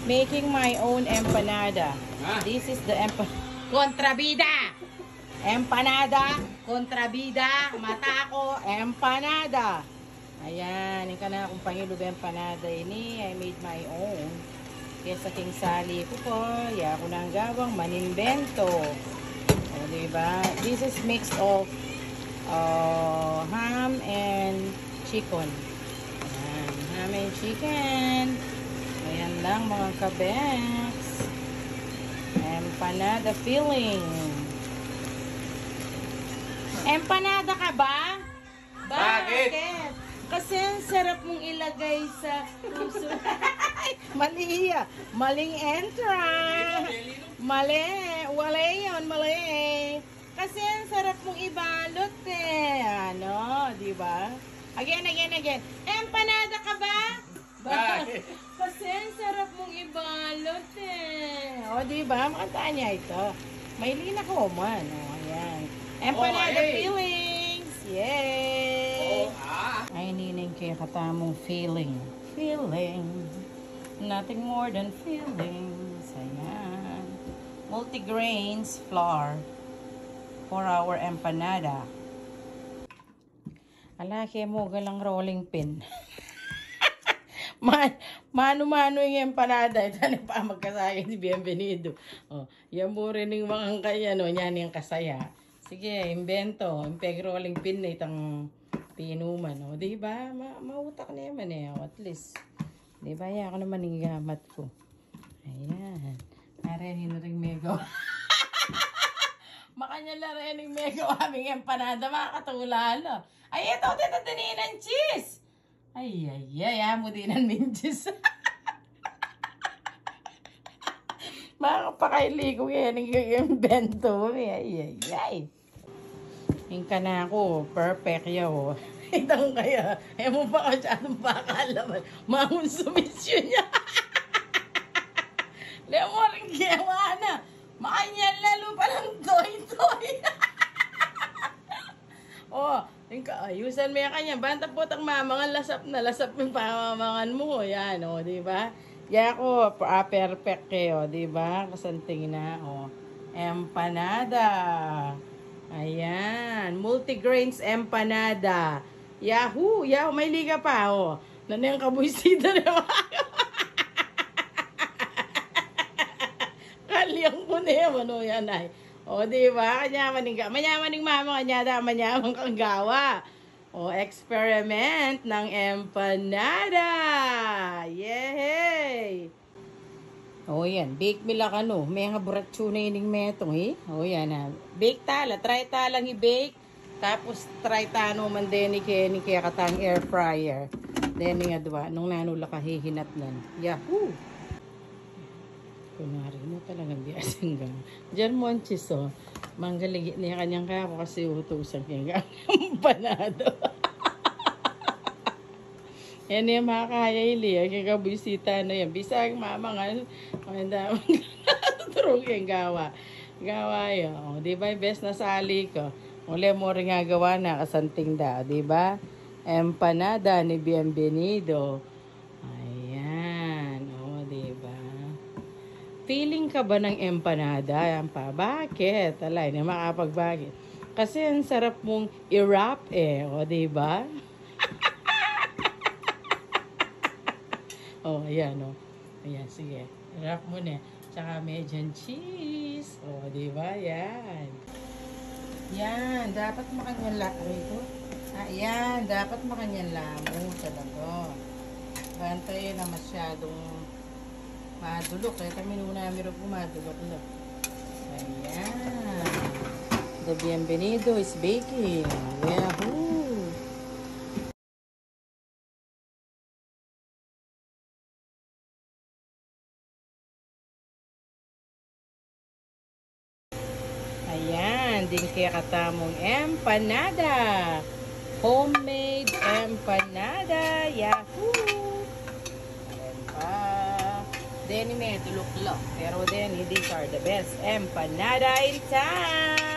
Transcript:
Making my own empanada. This is the Contrabida! Empanada, kontrabida, mata ko, empanada. Ayan, yung ka na akong pangilog empanada ini. I made my own. Kaya sa king sali ko po, ya ako nang gawang manimbento. O, diba? This is mix of ham and chicken. Ayan, ham and chicken. Ayan lang mga kabeks. Empanada filling. Empanada ka ba? Bakit? Kasi ang sarap mong ilagay sa puso. Mali ya. Maling entra. Mali. Wala yun. Mali. Kasi ang sarap mong ibalot eh. Ano? Diba? Again. Empanada ka ba? Bakit? Kasi ang sarap mong ibalot eh. O diba? Makantaan niya ito. May lina ko man. O ayan. Empanada feelings. Yay! Ay, nining kaya katamong feeling. Nothing more than feelings. Ayan. Multigrains flour for our empanada. Alaki mo galang rolling pin. Mano-mano yung empanada. Ito na pa magkasaya si Bienvenido. Oh, yan mo rin yung mga kaya, no? Yan yung kasaya. Sige, invento. Impeg rolling pin na itang pinuman. O, diba? Mautak na yaman eh. O, at least. Diba? Yan ako naman yung gamat ko. Ayan. Narehin na rin mego. Makanya na rin yung mego aming empanada. Makakatulala. Ay, ito. Ito din ng cheese. Ay. Amo din ang minches. Makakapakaili ko yan yung bento. Ay. Yung ka na ako. Perfect yaw. Itang kaya. Mo pa ka siya. Anong pakalaman? Mahon sumisyon niya. Leo mo rin gawa na. Makanyal lalo palang toy. Oh. Ayusan mo yan kanya. Banta po tang mamangan, lasap yung pamamangan mo. Yan, o, diba? Yan ako, perfect kayo, diba? Kasanting na, o. Empanada. Ayan. Multigrains empanada. Yahoo! May liga pa, o. Nanayang kabuisita na Kalyang ko na yan, ano yan ay. O, diba? Manyamaning mama kanya, manyamang kang gawa. O, experiment ng empanada. Yay! O, yan. Bake mila ka, no? May nga buratso na ining metong, eh. O, yan, ha. Bake tala. Try talang i-bake. Tapos, try tano man din ni kaya katang air fryer. Then, nga, diba? Nung nanula ka, hihinat nan. Yahoo! Kunwari mo talagang biasang gang. Diyan monchis, oh. Manggaligi niya kanyang kako kasi utusan kaya empanado. Yan yung mga kaya ili. Kaya kabisita na yan. Bisag mama nga. Maganda. Turong yung gawa. Gawa yun. O, diba yung best na sali ko? Uli mo rin nga gawa na kasanting da. Diba? Empanada ni Bienvenido. Feeling ka ba ng empanada? Yan pa. Bakit? Alay, na makapagbagit. Kasi ang sarap mong i-wrap eh. O, diba? O, ayan o. Ayan, sige. I-wrap mo na. Tsaka medyan cheese. O, diba? Yan. Yan. Dapat makanyala. Ito. Ayan. Dapat makanyala mo talaga. Bantay na masyadong madulok. Kaya kami nuna namin rin madulok. Ayan. The Bienvenido is baking. Yahoo! Ayan. Din kaya katamong empanada. Homemade empanada. Yahoo! Then, may tulok-lok. Pero then, these are the best empanada in town.